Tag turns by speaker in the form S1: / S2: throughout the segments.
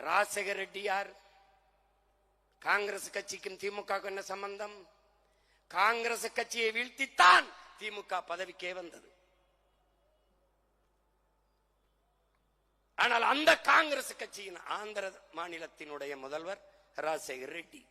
S1: ராஜசேகர ரெட்டி யார்? காங்கிரஸ் கட்சிக்கும் திமுக என்ன சம்பந்தம்? காங்கிரஸ் கட்சியை வீழ்த்தித்தான் திமுக பதவிக்கே வந்தது. ஆனால் அந்த காங்கிரஸ் கட்சியின் ஆந்திர மாநிலத்தினுடைய முதல்வர் ராஜசேகர ரெட்டி,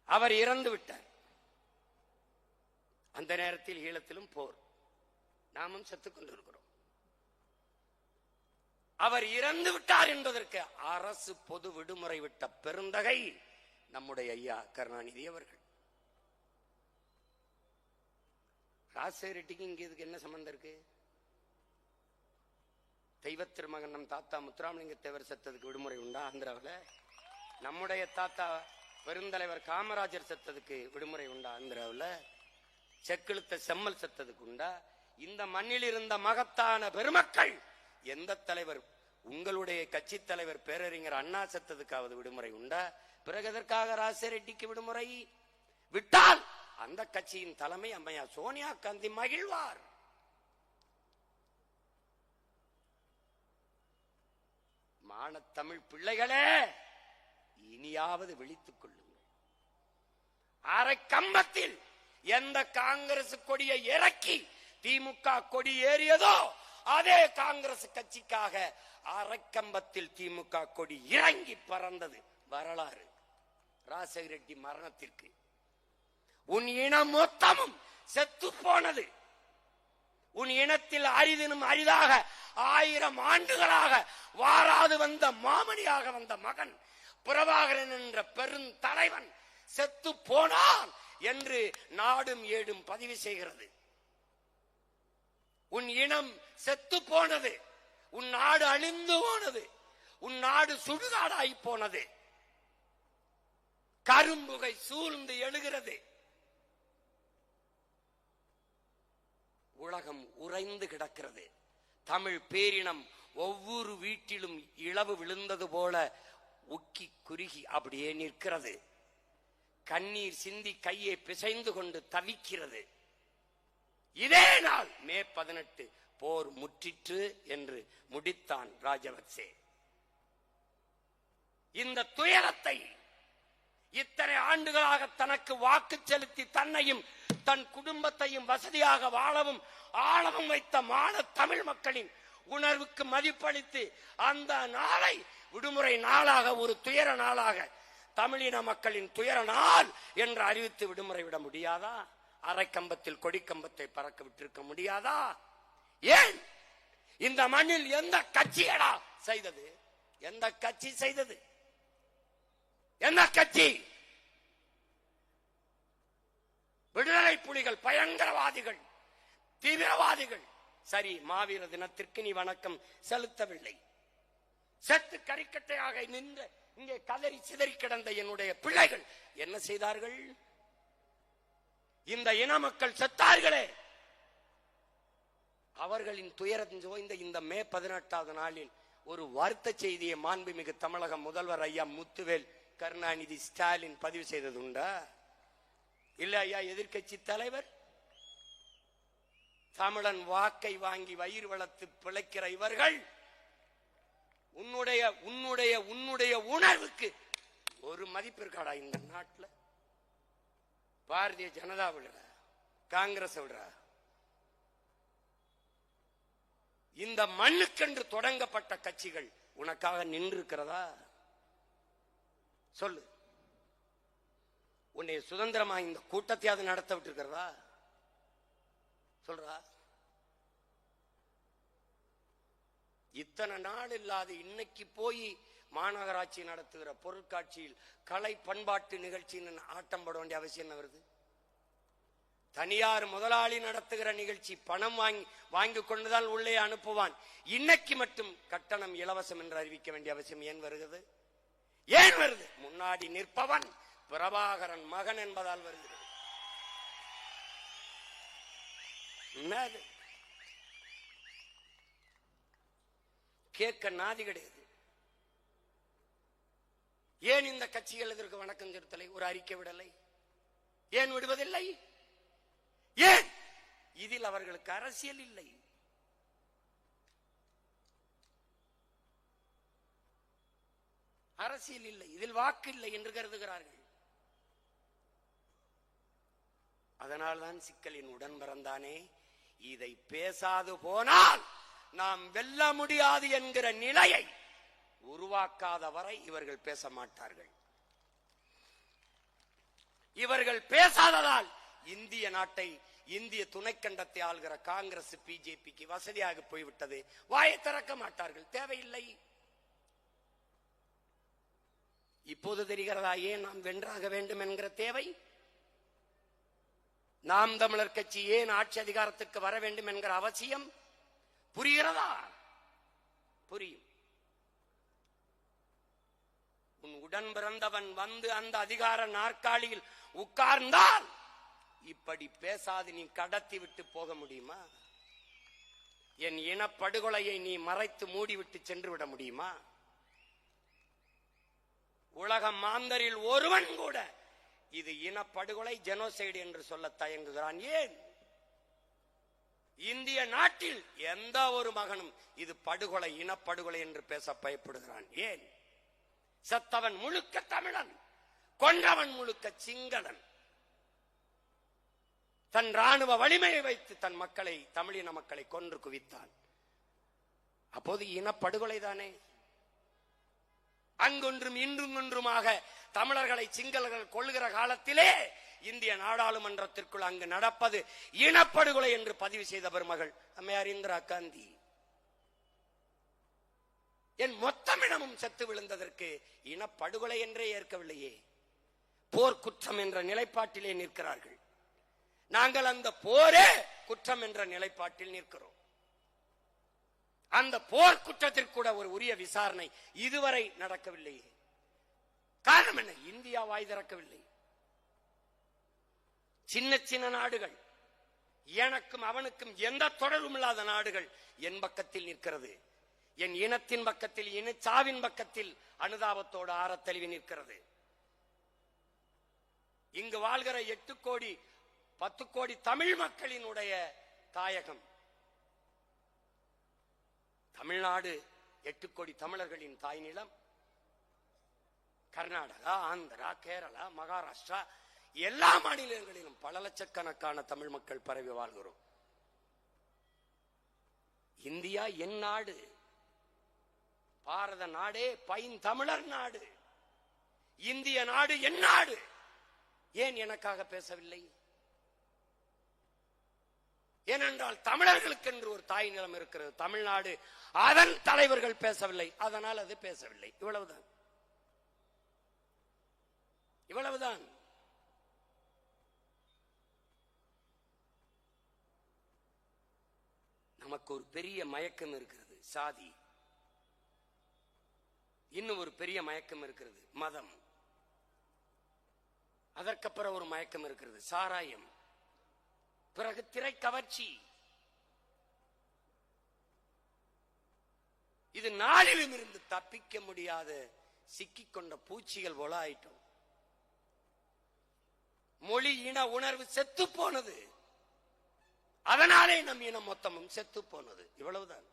S1: அவர் இறந்து விட்டார். அந்த நேரத்தில் ஈழத்திலும் போர், நாமும் செத்துக் கொண்டிருக்கிறோம். அவர் இறந்து விட்டார் என்பதற்கு அரசு பொது விடுமுறை விட்ட பெருந்தகை நம்முடைய ஐயா கருணாநிதி அவர்கள். ராஜசேகர ரெட்டிக்கு இங்க இதுக்கு என்ன சம்பந்தம் இருக்கு? தெய்வ திருமகன் நம் தாத்தா முத்துராமலிங்க தேவர் செத்ததுக்கு விடுமுறை உண்டா ஆந்திராவில்? நம்முடைய தாத்தா பெருந்தலைவர் காமராஜர் செத்ததுக்கு விடுமுறை உண்டா ஆந்திராவில்? செக்கிழுத்த செம்மல் செத்ததுக்கு உண்டா? இந்த மண்ணில் இருந்த மகத்தான பெருமக்கள் எந்த தலைவர், உங்களுடைய கட்சி தலைவர் பேரறிஞர் அண்ணா செத்ததுக்காவது விடுமுறை உண்டா? பிறகு எதற்காக ராஜசேகர ரெட்டிக்கு விடுமுறை விட்டால் அந்த கட்சியின் தலைமை அம்மையார் சோனியா காந்தி மகிழ்வார். மானத்தமிழ் பிள்ளைகளே, இனியாவது விழித்துக் கொள்ளுங்கள். அரை கம்பத்தில் எந்த காங்கிரஸ் கொடியை இறக்கி திமுக கொடி ஏறியதோ அதே காங்கிரஸ் கட்சிக்காக அரைக்கம்பத்தில் திமுக கொடி இறங்கி பறந்தது வரலாறு. ராஜசேகர ரெட்டி மரணத்திற்கு உன் இனம் மொத்தமும் செத்து போனது. உன் இனத்தில் அரிதினும் அரிதாக 1000 ஆண்டுகளாக வாராது வந்த மாமணியாக வந்த மகன் பிரபாகரன் என்ற பெருந்தலைவன் செத்து போனான் என்று நாடும் ஏடும் பதிவு செய்கிறது. உன் இனம் செத்து போனது, உன் நாடு அழிந்து போனது, உன் நாடு சுடுகாடாய் போனது, கரும்புகை சூழ்ந்து எழுகிறது, உலகம் உறைந்து கிடக்கிறது. தமிழ் பேரினம் ஒவ்வொரு வீட்டிலும் இழவு விழுந்தது போல உக்கி குறுகி அப்படியே நிற்கிறது. கண்ணீர் சிந்தி கையை பிசைந்து கொண்டு தவிக்கிறது. இதே நாள் மே 18 போர் முற்றிற்று என்று முடித்தான் ராஜபக்சே. இந்த துயரத்தை இத்தனை ஆண்டுகளாக தனக்கு வாக்கு செலுத்தி தன்னையும் தன் குடும்பத்தையும் வசதியாக வாழவும் ஆழவும் வைத்த மான தமிழ் மக்களின் உணர்வுக்கு மதிப்பளித்து அந்த நாளை விடுமுறை நாளாக, ஒரு துயர நாளாக, தமிழின மக்களின் துயர நாள் என்று அறிவித்து விடுமுறை விட முடியாதா? அரைக்கம்பத்தில் கொடிக்கம்பத்தை பறக்க விட்டிருக்க முடியாதா? ஏன் இந்த மண்ணில் எந்த கட்சியடா செய்தது? எந்த கட்சி செய்தது? எந்த கட்சி? விடுதலை புலிகள் பயங்கரவாதிகள், தீவிரவாதிகள். சரி, மாவீர தினத்திற்கு நீ வணக்கம் செலுத்தவில்லை. செத்து கரிக்கட்டையாக நின்று இங்கே கதறி சிதறி கிடந்த என்னுடைய பிள்ளைகள் என்ன செய்தார்கள்? இந்த இன மக்கள் செத்தார்களே, அவர்களின் துயரம் சோய்ந்த இந்த மே 18வது நாளில் ஒரு வருத்த செய்தியை மாண்புமிகு தமிழக முதல்வர் ஐயா முத்துவேல் கருணாநிதி ஸ்டாலின் பதிவு செய்தது உண்டா? இல்ல ஐயா எதிர்கட்சி தலைவர்? தமிழன் வாக்கை வாங்கி வயிறு வளர்த்து பிழைக்கிற இவர்கள் உன்னுடைய உணர்வுக்கு ஒரு மதிப்பு இருக்காடா இந்த நாட்டில்? பாரதிய ஜனதா விடுற, காங்கிரஸ் விடுற, இந்த மண்ணுக்கென்று தொடங்கப்பட்ட கட்சிகள் உனக்காக நின்று இருக்கிறதா? சொல்லு. உன்னை சுதந்திரமா இந்த கூட்டத்தையாவது நடத்த விட்டு இருக்கிறதா? சொல்றா. இத்தனை நாள் இல்லாத இன்னைக்கு போய் மாநகராட்சி நடத்துகிற பொருட்காட்சியில் கலை பண்பாட்டு நிகழ்ச்சின்னு ஆட்டம் போட வேண்டிய அவசியம் என்ன வருது? தனியார் முதலாளி நடத்துகிற நிகழ்ச்சி பணம் வாங்கி கொண்டுதான் உள்ளே அனுப்புவான். இன்னைக்கு மட்டும் கட்டணம் இலவசம் என்று அறிவிக்க வேண்டிய அவசியம் ஏன் வருகிறது? ஏன் வருது? முன்னாடி நிற்பவன் பிரபாகரன் மகன் என்பதால் வருகிறது. கேட்க நாதி கிடையாது. ஏன் இந்த கட்சிகள் இதற்கு வணக்கம் செலுத்தலை, ஒரு அறிக்கை விடலை? ஏன் விடுவதில்லை? ஏன்? இதில் அவர்களுக்கு அரசியல் இல்லை. அரசியல் இல்லை, இதில் வாக்கு இல்லை என்று கருதுகிறார்கள். அதனால்தான் சிக்கலின் உடன் பிறந்தானே, இதை பேசாது போனால் நாம் வெல்ல முடியாது என்கிற நிலையை உருவாக்காத வரை இவர்கள் பேச மாட்டார்கள். இவர்கள் பேசாததால் இந்திய நாட்டை, இந்திய துணைக்கண்டத்தை ஆள்கிற காங்கிரஸ் பிஜேபிக்கு வசதியாக போய்விட்டது. வாயை திறக்க மாட்டார்கள், தேவையில்லை. இப்போது தெரிகிறதா ஏன் நாம் வென்றாக வேண்டும் என்கிற தேவை? நாம் தமிழர் கட்சி ஏன் ஆட்சி அதிகாரத்துக்கு வர வேண்டும் என்கிற அவசியம் புரிகிறதா? புரியும். உன் உடன் பிறந்தவன் வந்து அந்த அதிகார நாற்காலியில் உட்கார்ந்தால் இப்படி பேசாது நீ கடத்தி விட்டு போக முடியுமா? என் இனப்படுகொலையை நீ மறைத்து மூடிவிட்டு சென்று விட முடியுமா? உலக மாந்தரில் ஒருவன் கூட இது இனப்படுகொலை, ஜெனோசைடு என்று சொல்ல தயங்குகிறான். ஏன்? இந்திய நாட்டில் எந்த ஒரு மகனும் இது படுகொலை, இனப்படுகொலை என்று பேச பயப்படுகிறான். ஏன்? செத்தவன் முழுக்க தமிழன், கொன்றவன் முழுக்க சிங்களன். தன் ராணுவ வலிமையை வைத்து தன் மக்களை, தமிழின மக்களை கொன்று குவித்தான். அப்போது இனப்படுகொலை தானே. அங்கொன்றும் இன்றும் ஒன்றுமாக தமிழர்களை சிங்களர்கள் கொள்ளுகிற காலத்திலே இந்திய நாடாளுமன்றத்திற்குள் அங்கு நடப்பது இனப்படுகொலை என்று பதிவு செய்த பெருமகள் அம்மையார் இந்திரா காந்தி. என் மொத்தமினமும் செத்து விழுந்ததற்கு இனப்படுகொலை என்றே ஏற்கவில்லையே, போர்க்குற்றம் என்ற நிலைப்பாட்டிலே நிற்கிறார்கள். நாங்கள் அந்த போரே குற்றம் என்ற நிலைப்பாட்டில் நிற்கிறோம். அந்த போர் குற்றத்திற்கு கூட ஒரு உரிய விசாரணை இதுவரை நடக்கவில்லையே. காரணம் என்ன? இந்தியா வாய் திறக்கவில்லை. சின்ன சின்ன நாடுகள், எனக்கும் அவனுக்கும் எந்த தொடர்பும் இல்லாத நாடுகள் என் பக்கத்தில் நிற்கிறது. என் இனத்தின் பக்கத்தில், இனச்சாவின் பக்கத்தில் அனுதாபத்தோடு ஆரத்தழுவி நிற்கிறது. இங்கு வாழ்கிற 8 கோடி 10 கோடி தமிழ் மக்களினுடைய தாயகம் தமிழ்நாடு. 8 கோடி தமிழர்களின் தாய் நிலம். கர்நாடகா, ஆந்திரா, கேரளா, மகாராஷ்டிரா எல்லா மாநிலங்களிலும் பல லட்சக்கணக்கான தமிழ் மக்கள் பரவி வாழ்கிறோம். இந்தியா என் நாடு, பாரத நாடே பைந்தமிழர் நாடு. இந்திய நாடு என் நாடு. ஏன் எனக்காக பேசவில்லை? ஏனென்றால் தமிழர்களுக்கு என்று ஒரு தாய் நிலம் இருக்கிறது, தமிழ்நாடு. அதன் தலைவர்கள் பேசவில்லை, அதனால் அது பேசவில்லை. இவ்வளவுதான், இவ்வளவுதான். நமக்கு ஒரு பெரிய மயக்கம் இருக்கிறது, சாதி. இன்னும் ஒரு பெரிய மயக்கம் இருக்கிறது, மதம். அதற்கப்புறம் ஒரு மயக்கம் இருக்கிறது, சாராயம். பிறகு திரை கவர்ச்சி. இது நாளிலும் இருந்து தப்பிக்க முடியாத சிக்கிக்கொண்ட பூச்சிகள் போல ஆயிட்டோம். மொழி இன உணர்வு செத்து போனது. அதனாலே நம் இனம் மொத்தமும் செத்து போனது. இவ்வளவுதான்.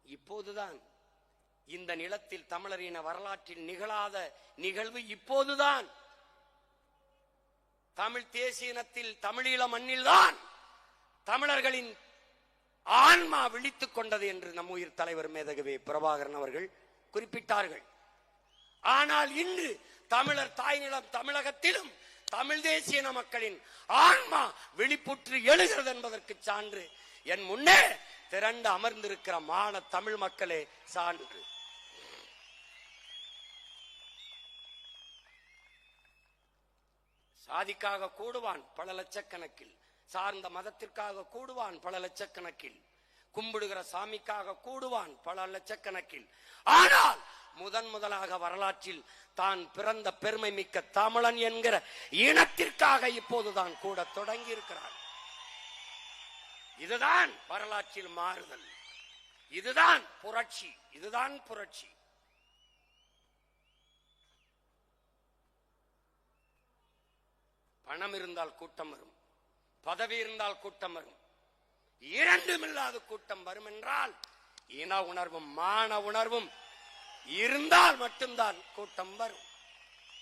S1: இப்போதுதான் இந்த நிலத்தில் தமிழரின வரலாற்றில் நிகழாத நிகழ்வு இப்போதுதான். தமிழ் தேசிய இனத்தில், தமிழீழ மண்ணில்தான் தமிழர்களின் ஆன்மா விழித்துக் கொண்டது என்று நம் உயிர் தலைவர் மேதகவே பிரபாகரன் அவர்கள் குறிப்பிட்டார்கள். ஆனால் இன்று தமிழர் தாய்நிலம் தமிழகத்திலும் தமிழ் தேசிய இன மக்களின் ஆன்மா விழிப்புற்று எழுகிறது என்பதற்கு சான்று என் முன்னே திரண்டு அமர்ந்திருக்கிற மான தமிழ் மக்களே சான்று. சாதிக்காக கூடுவான் பல லட்சக்கணக்கில், சார்ந்த மதத்திற்காக கூடுவான் பல லட்சக்கணக்கில், கும்பிடுகிற சாமிக்காக கூடுவான் பல லட்சக்கணக்கில். ஆனால் முதலாக வரலாற்றில் தான் பிறந்த பெருமை மிக்க தமிழன் என்கிற இனத்திற்காக இப்போதுதான் கூட தொடங்கி இருக்கிறார். இதுதான் வரலாற்றில் மாறுதல், இதுதான் புரட்சி, இதுதான் புரட்சி. பணம் இருந்தால் கூட்டம் வரும், பதவி இருந்தால் கூட்டம் வரும். இரண்டும் இல்லாத கூட்டம் வரும் என்றால் இன உணர்வும் மான உணர்வும் இருந்தால் மட்டும்தான் கூட்டம் வரும்.